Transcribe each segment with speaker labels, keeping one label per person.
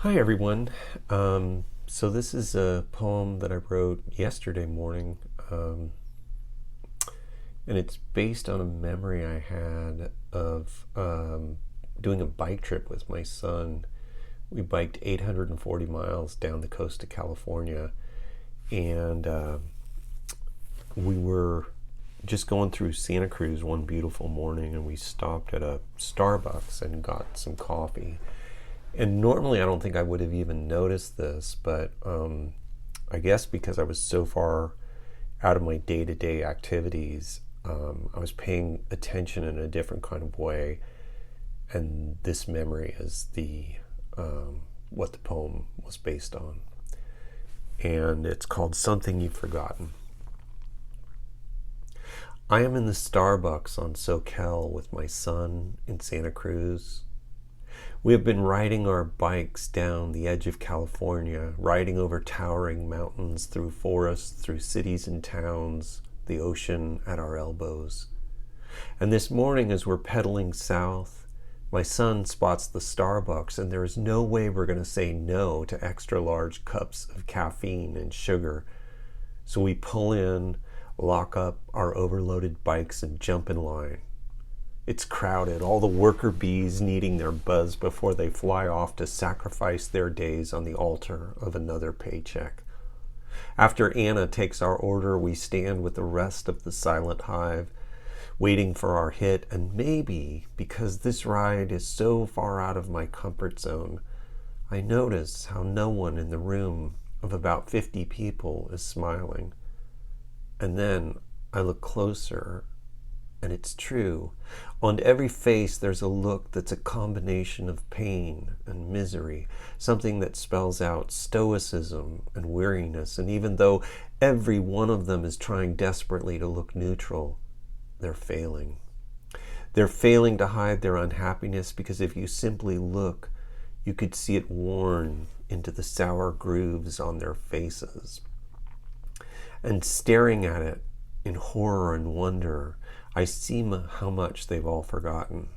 Speaker 1: Hi everyone. So this is a poem that I wrote yesterday morning, and it's based on a memory I had of doing a bike trip with my son. We biked 840 miles down the coast of California, and we were just going through Santa Cruz one beautiful morning, and we stopped at a Starbucks and got some coffee. And normally I don't think I would have even noticed this, but I guess because I was so far out of my day-to-day activities, I was paying attention in a different kind of way. And this memory is the what the poem was based on. And it's called Something You've Forgotten. I am in the Starbucks on Soquel with my son in Santa Cruz. We have been riding our bikes down the edge of California, riding over towering mountains, through forests, through cities and towns, the ocean at our elbows. And this morning, as we're pedaling south, my son spots the Starbucks, and there is no way we're going to say no to extra large cups of caffeine and sugar. So we pull in, lock up our overloaded bikes, and jump in line. It's crowded, all the worker bees needing their buzz before they fly off to sacrifice their days on the altar of another paycheck. After Anna takes our order, we stand with the rest of the silent hive, waiting for our hit, and maybe, because this ride is so far out of my comfort zone, I notice how no one in the room of about 50 people is smiling. And then I look closer, and it's true. On every face there's a look that's a combination of pain and misery, something that spells out stoicism and weariness. And even though every one of them is trying desperately to look neutral, they're failing. They're failing to hide their unhappiness, because if you simply look, you could see it worn into the sour grooves on their faces. And staring at it in horror and wonder, I see how much they've all forgotten.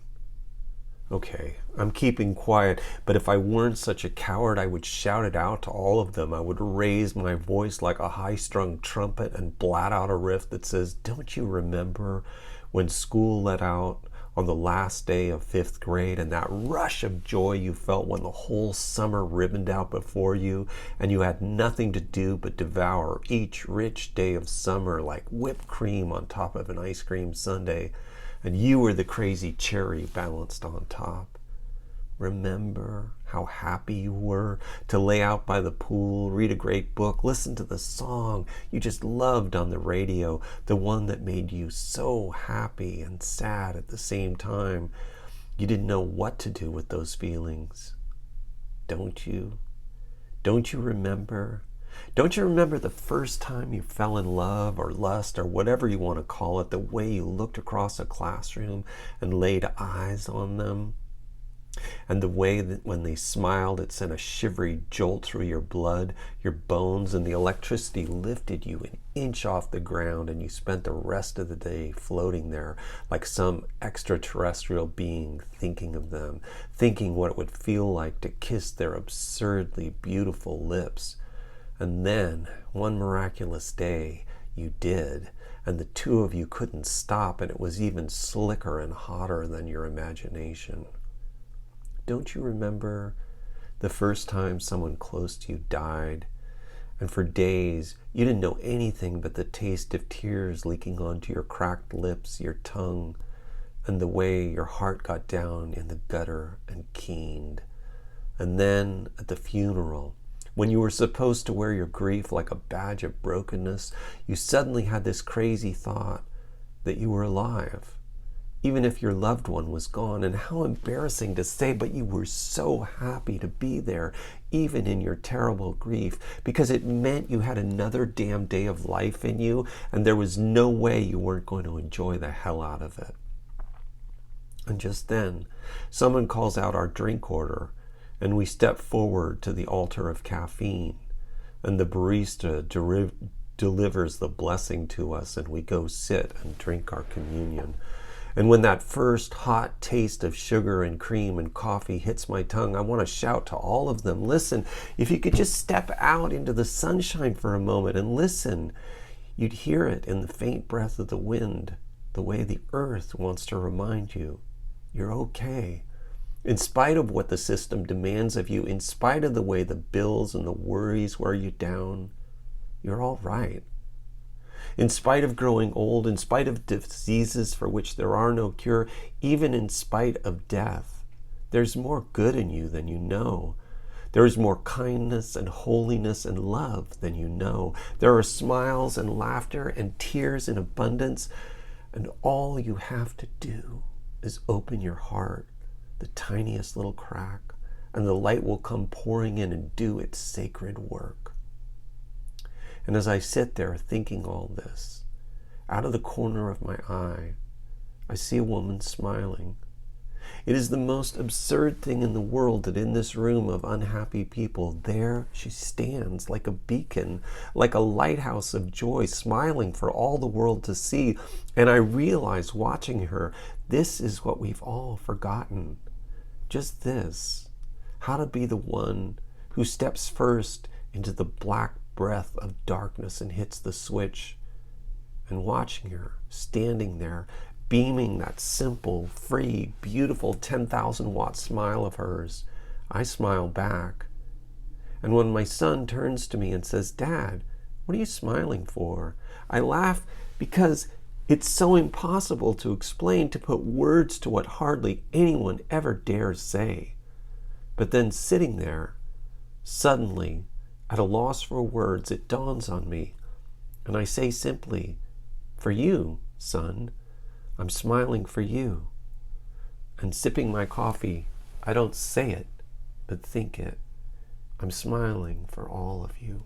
Speaker 1: Okay, I'm keeping quiet, but if I weren't such a coward, I would shout it out to all of them. I would raise my voice like a high-strung trumpet and blat out a riff that says, "Don't you remember when school let out on the last day of 5th grade, and that rush of joy you felt when the whole summer ribboned out before you, and you had nothing to do but devour each rich day of summer like whipped cream on top of an ice cream sundae, and you were the crazy cherry balanced on top? Remember how happy you were to lay out by the pool, read a great book, listen to the song you just loved on the radio, the one that made you so happy and sad at the same time? You didn't know what to do with those feelings. Don't you? Don't you remember? Don't you remember the first time you fell in love or lust or whatever you want to call it, the way you looked across a classroom and laid eyes on them? And the way that when they smiled, it sent a shivery jolt through your blood, your bones, and the electricity lifted you an inch off the ground, and you spent the rest of the day floating there like some extraterrestrial being, thinking of them, thinking what it would feel like to kiss their absurdly beautiful lips. And then, one miraculous day, you did, and the two of you couldn't stop, and it was even slicker and hotter than your imagination. Don't you remember the first time someone close to you died, and for days you didn't know anything but the taste of tears leaking onto your cracked lips, your tongue, and the way your heart got down in the gutter and keened? And then at the funeral, when you were supposed to wear your grief like a badge of brokenness, you suddenly had this crazy thought that you were alive, even if your loved one was gone. And how embarrassing to say, but you were so happy to be there, even in your terrible grief, because it meant you had another damn day of life in you, and there was no way you weren't going to enjoy the hell out of it. And just then, someone calls out our drink order, and we step forward to the altar of caffeine, and the barista delivers the blessing to us, and we go sit and drink our communion. And when that first hot taste of sugar and cream and coffee hits my tongue, I want to shout to all of them, listen, if you could just step out into the sunshine for a moment and listen, you'd hear it in the faint breath of the wind, the way the earth wants to remind you, you're okay. In spite of what the system demands of you, in spite of the way the bills and the worries wear you down, you're all right. In spite of growing old, in spite of diseases for which there are no cure, even in spite of death, there's more good in you than you know. There is more kindness and holiness and love than you know. There are smiles and laughter and tears in abundance, and all you have to do is open your heart, the tiniest little crack, and the light will come pouring in and do its sacred work. And as I sit there thinking all this, out of the corner of my eye, I see a woman smiling. It is the most absurd thing in the world that in this room of unhappy people, there she stands like a beacon, like a lighthouse of joy, smiling for all the world to see. And I realize watching her, this is what we've all forgotten. Just this, how to be the one who steps first into the black breath of darkness and hits the switch. And watching her standing there, beaming that simple, free, beautiful 10,000-watt smile of hers, I smile back. And when my son turns to me and says, "Dad, what are you smiling for?" I laugh because it's so impossible to explain, to put words to what hardly anyone ever dares say. But then sitting there, suddenly, at a loss for words, it dawns on me, and I say simply, "For you, son, I'm smiling for you." And sipping my coffee, I don't say it, but think it. I'm smiling for all of you.